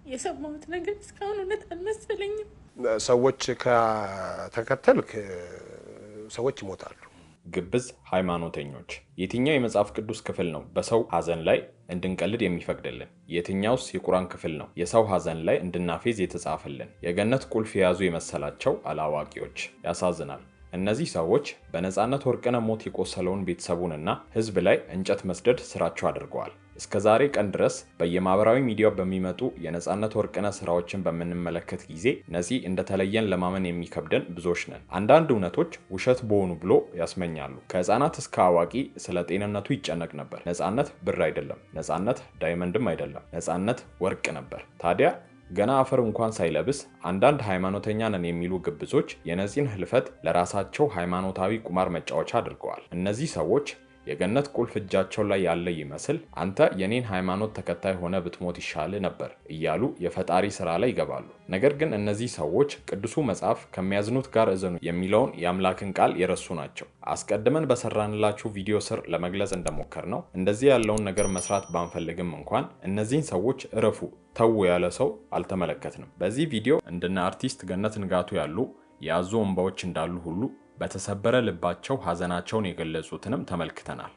የሰማሁት ነገር እስካሁን እውነት አልመሰለኝም። ሰዎች ከተከተልክ ሰዎች ይሞታሉ። ግብዝ ሃይማኖተኞች። የትኛው የመጽሐፍ ቅዱስ ክፍል ነው በሰው ሐዘን ላይ እንድንቀልድ የሚፈቅድልን? የትኛውስ የቁርአን ክፍል ነው የሰው ሐዘን ላይ እንድናፌዝ የተጻፈልን? የገነት ቁልፍ የያዙ የመሰላቸው አላዋቂዎች። ያሳዝናል። እነዚህ ሰዎች በነጻነት ወርቅነህ ሞት የቆሰለውን ቤተሰቡንና ሕዝብ ላይ እንጨት መስደድ ስራቸው አድርገዋል። እስከ ዛሬ ቀን ድረስ በየማህበራዊ ሚዲያው በሚመጡ የነጻነት ወርቅነህ ስራዎችን በምንመለከት ጊዜ ነፂ እንደተለየን ለማመን የሚከብደን ብዙዎች ነን። አንዳንድ እውነቶች ውሸት በሆኑ ብሎ ያስመኛሉ። ከህፃናት እስከ አዋቂ ስለ ጤንነቱ ይጨነቅ ነበር። ነጻነት ብር አይደለም፣ ነጻነት ዳይመንድም አይደለም፣ ነጻነት ወርቅ ነበር። ታዲያ ገና አፈር እንኳን ሳይለብስ አንዳንድ ሃይማኖተኛ ነን የሚሉ ግብዞች የነፂን ህልፈት ለራሳቸው ሃይማኖታዊ ቁማር መጫወቻ አድርገዋል። እነዚህ ሰዎች የገነት ቁልፍ እጃቸው ላይ ያለ ይመስል አንተ የኔን ሃይማኖት ተከታይ ሆነ ብትሞት ይሻል ነበር እያሉ የፈጣሪ ስራ ላይ ይገባሉ። ነገር ግን እነዚህ ሰዎች ቅዱሱ መጽሐፍ ከሚያዝኑት ጋር እዘኑ የሚለውን የአምላክን ቃል የረሱ ናቸው። አስቀድመን በሰራንላችሁ ቪዲዮ ስር ለመግለጽ እንደሞከር ነው እንደዚህ ያለውን ነገር መስራት ባንፈልግም እንኳን እነዚህን ሰዎች እረፉ ተው ያለ ሰው አልተመለከትንም። በዚህ ቪዲዮ እንደነ አርቲስት ገነት ንጋቱ ያሉ የያዙ እንባዎች እንዳሉ ሁሉ በተሰበረ ልባቸው ሐዘናቸውን የገለጹትንም ተመልክተናል።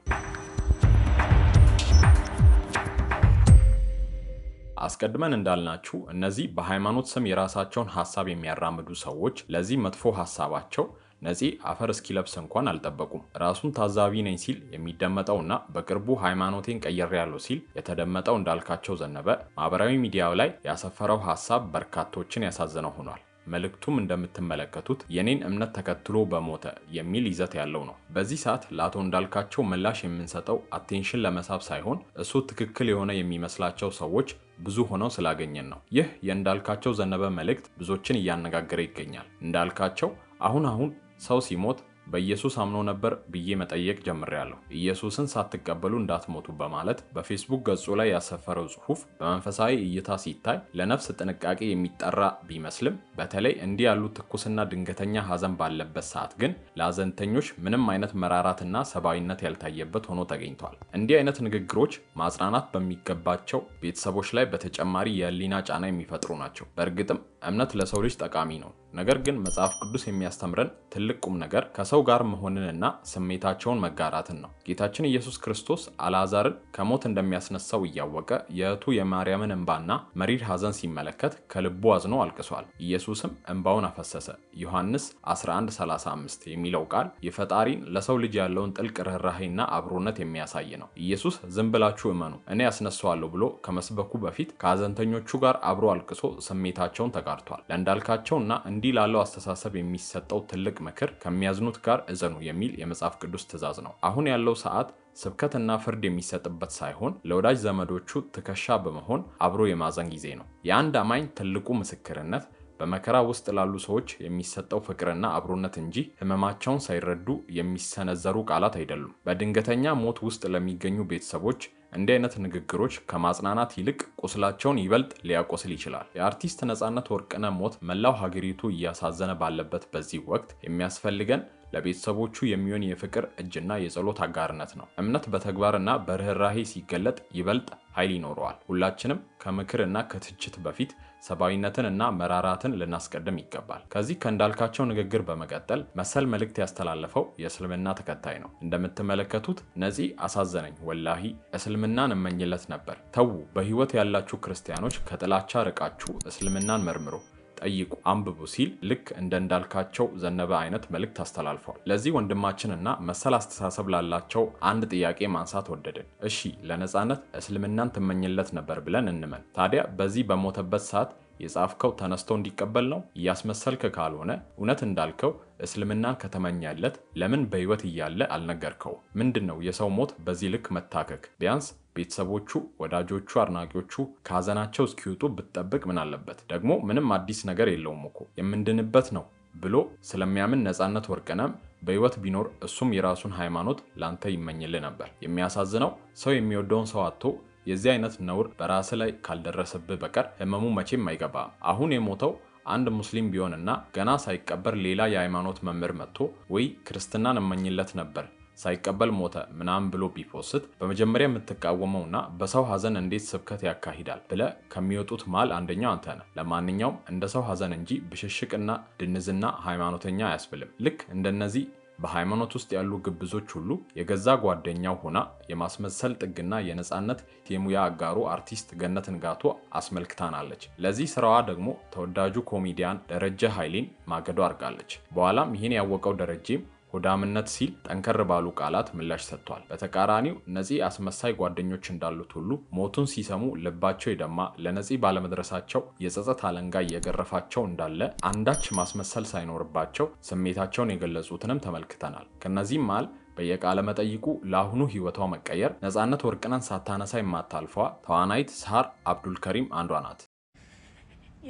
አስቀድመን እንዳልናችሁ እነዚህ በሃይማኖት ስም የራሳቸውን ሐሳብ የሚያራምዱ ሰዎች ለዚህ መጥፎ ሐሳባቸው ነፂ አፈር እስኪለብስ እንኳን አልጠበቁም። ራሱን ታዛቢ ነኝ ሲል የሚደመጠውና በቅርቡ ሃይማኖቴን ቀይሬያለሁ ሲል የተደመጠው እንዳልካቸው ዘነበ ማህበራዊ ሚዲያው ላይ ያሰፈረው ሐሳብ በርካቶችን ያሳዘነው ሆኗል። መልእክቱም እንደምትመለከቱት የኔን እምነት ተከትሎ በሞተ የሚል ይዘት ያለው ነው። በዚህ ሰዓት ለአቶ እንዳልካቸው ምላሽ የምንሰጠው አቴንሽን ለመሳብ ሳይሆን እሱ ትክክል የሆነ የሚመስላቸው ሰዎች ብዙ ሆነው ስላገኘን ነው። ይህ የእንዳልካቸው ዘነበ መልእክት ብዙዎችን እያነጋገረ ይገኛል። እንዳልካቸው አሁን ሰው ሲሞት በኢየሱስ አምኖ ነበር ብዬ መጠየቅ ጀምሬያለሁ። ኢየሱስን ሳትቀበሉ እንዳትሞቱ በማለት በፌስቡክ ገጹ ላይ ያሰፈረው ጽሑፍ በመንፈሳዊ እይታ ሲታይ ለነፍስ ጥንቃቄ የሚጠራ ቢመስልም በተለይ እንዲህ ያሉ ትኩስና ድንገተኛ ሐዘን ባለበት ሰዓት ግን ለሐዘንተኞች ምንም አይነት መራራትና ሰብአዊነት ያልታየበት ሆኖ ተገኝቷል። እንዲህ አይነት ንግግሮች ማጽናናት በሚገባቸው ቤተሰቦች ላይ በተጨማሪ የህሊና ጫና የሚፈጥሩ ናቸው። በእርግጥም እምነት ለሰው ልጅ ጠቃሚ ነው። ነገር ግን መጽሐፍ ቅዱስ የሚያስተምረን ትልቅ ቁም ነገር ከሰው ጋር መሆንንና ስሜታቸውን መጋራትን ነው። ጌታችን ኢየሱስ ክርስቶስ አልዓዛርን ከሞት እንደሚያስነሳው እያወቀ የእህቱ የማርያምን እንባና መሪር ሐዘን ሲመለከት ከልቡ አዝኖ አልቅሷል። ኢየሱስም እንባውን አፈሰሰ። ዮሐንስ 11:35 የሚለው ቃል የፈጣሪን ለሰው ልጅ ያለውን ጥልቅ ርኅራኄና አብሮነት የሚያሳይ ነው። ኢየሱስ ዝም ብላችሁ እመኑ እኔ ያስነሳዋለሁ ብሎ ከመስበኩ በፊት ከሐዘንተኞቹ ጋር አብሮ አልቅሶ ስሜታቸውን ተጋርቷል። ለእንዳልካቸውና እንዲህ ላለው አስተሳሰብ የሚሰጠው ትልቅ ምክር ከሚያዝኑት ጋር እዘኑ የሚል የመጽሐፍ ቅዱስ ትእዛዝ ነው። አሁን ያለው ሰዓት ስብከትና ፍርድ የሚሰጥበት ሳይሆን ለወዳጅ ዘመዶቹ ትከሻ በመሆን አብሮ የማዘን ጊዜ ነው። የአንድ አማኝ ትልቁ ምስክርነት በመከራ ውስጥ ላሉ ሰዎች የሚሰጠው ፍቅርና አብሮነት እንጂ ህመማቸውን ሳይረዱ የሚሰነዘሩ ቃላት አይደሉም። በድንገተኛ ሞት ውስጥ ለሚገኙ ቤተሰቦች እንዲህ አይነት ንግግሮች ከማጽናናት ይልቅ ቁስላቸውን ይበልጥ ሊያቆስል ይችላል። የአርቲስት ነጻነት ወርቅነህ ሞት መላው ሀገሪቱ እያሳዘነ ባለበት በዚህ ወቅት የሚያስፈልገን ለቤተሰቦቹ የሚሆን የፍቅር እጅና የጸሎት አጋርነት ነው። እምነት በተግባርና በርህራሄ ሲገለጥ ይበልጥ ኃይል ይኖረዋል። ሁላችንም ከምክርና ከትችት በፊት ሰብአዊነትንና መራራትን ልናስቀድም ይገባል። ከዚህ ከእንዳልካቸው ንግግር በመቀጠል መሰል መልእክት ያስተላለፈው የእስልምና ተከታይ ነው። እንደምትመለከቱት ነፂ አሳዘነኝ፣ ወላሂ እስልምናን እመኝለት ነበር። ተዉ፣ በህይወት ያላችሁ ክርስቲያኖች ከጥላቻ ርቃችሁ እስልምናን መርምሩ፣ ጠይቁ፣ አንብቡ ሲል ልክ እንደ እንዳልካቸው ዘነበ አይነት መልእክት አስተላልፏል። ለዚህ ወንድማችንና መሰል አስተሳሰብ ላላቸው አንድ ጥያቄ ማንሳት ወደድን። እሺ ለነጻነት እስልምናን ትመኝለት ነበር ብለን እንመን። ታዲያ በዚህ በሞተበት ሰዓት የጻፍከው ተነስቶ እንዲቀበል ነው? እያስመሰልክ ካልሆነ እውነት እንዳልከው እስልምናን ከተመኛለት ለምን በህይወት እያለ አልነገርከው? ምንድነው የሰው ሞት በዚህ ልክ መታከክ? ቢያንስ ቤተሰቦቹ፣ ወዳጆቹ፣ አድናቂዎቹ ከሐዘናቸው እስኪወጡ ብትጠብቅ ምን አለበት? ደግሞ ምንም አዲስ ነገር የለውም እኮ የምንድንበት ነው ብሎ ስለሚያምን ነጻነት ወርቅነህም በህይወት ቢኖር እሱም የራሱን ሃይማኖት ላንተ ይመኝልህ ነበር። የሚያሳዝነው ሰው የሚወደውን ሰው አጥቶ የዚህ አይነት ነውር በራስ ላይ ካልደረሰብህ በቀር ህመሙ መቼም አይገባም። አሁን የሞተው አንድ ሙስሊም ቢሆንና ገና ሳይቀበር ሌላ የሃይማኖት መምህር መጥቶ ወይ ክርስትናን እመኝለት ነበር ሳይቀበል ሞተ ምናምን ብሎ ቢፖስት በመጀመሪያ የምትቃወመውና በሰው ሐዘን እንዴት ስብከት ያካሂዳል ብለ ከሚወጡት ማል አንደኛው አንተ ነህ። ለማንኛውም እንደ ሰው ሐዘን እንጂ ብሽሽቅና ድንዝና ሃይማኖተኛ አያስብልም። ልክ እንደነዚህ በሃይማኖት ውስጥ ያሉ ግብዞች ሁሉ የገዛ ጓደኛው ሆና የማስመሰል ጥግና የነጻነት የሙያ አጋሩ አርቲስት ገነት ንጋቱ አስመልክታናለች። ለዚህ ስራዋ ደግሞ ተወዳጁ ኮሜዲያን ደረጀ ኃይሌን ማገዶ አርጋለች። በኋላም ይህን ያወቀው ደረጀም ሆዳምነት ሲል ጠንከር ባሉ ቃላት ምላሽ ሰጥቷል። በተቃራኒው ነፂ አስመሳይ ጓደኞች እንዳሉት ሁሉ ሞቱን ሲሰሙ ልባቸው ይደማ ለነፂ ባለመድረሳቸው የጸጸት አለንጋ እየገረፋቸው እንዳለ አንዳች ማስመሰል ሳይኖርባቸው ስሜታቸውን የገለጹትንም ተመልክተናል። ከነዚህም መሃል በየቃለ መጠይቁ ለአሁኑ ህይወቷ መቀየር ነፃነት ወርቅነህን ሳታነሳ የማታልፏ ተዋናይት ሳር አብዱልከሪም አንዷ ናት።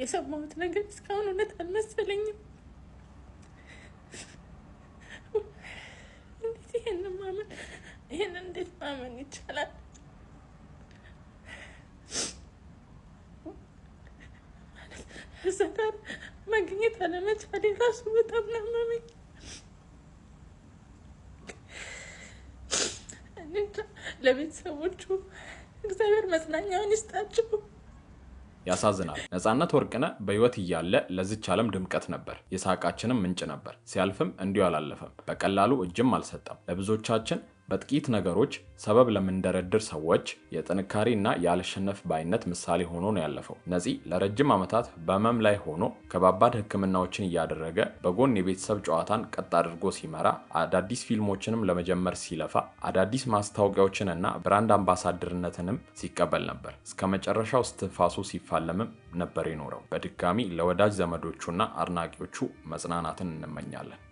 የሰማሁት ነገር እስካሁን እውነት አልመሰለኝም። ይሄን እንዴት ማመን ይቻላል? እዛ ጋር መገኘት አለመቻሌ ራሱ በጣም ናመመኝ። ለቤተሰቦቹ እግዚአብሔር መጽናኛውን ይስጣቸው። ያሳዝናል። ነፃነት ወርቅነህ በህይወት እያለ ለዚች ዓለም ድምቀት ነበር፣ የሳቃችንም ምንጭ ነበር። ሲያልፍም እንዲሁ አላለፈም፣ በቀላሉ እጅም አልሰጠም። ለብዙዎቻችን በጥቂት ነገሮች ሰበብ ለምንደረድር ሰዎች የጥንካሬና ያለሸነፍ ባይነት ምሳሌ ሆኖ ነው ያለፈው። ነፂ ለረጅም ዓመታት በህመም ላይ ሆኖ ከባባድ ህክምናዎችን እያደረገ በጎን የቤተሰብ ጨዋታን ቀጥ አድርጎ ሲመራ፣ አዳዲስ ፊልሞችንም ለመጀመር ሲለፋ፣ አዳዲስ ማስታወቂያዎችንና ብራንድ አምባሳደርነትንም ሲቀበል ነበር። እስከ መጨረሻው እስትንፋሱ ሲፋለምም ነበር የኖረው። በድጋሚ ለወዳጅ ዘመዶቹና አድናቂዎቹ መጽናናትን እንመኛለን።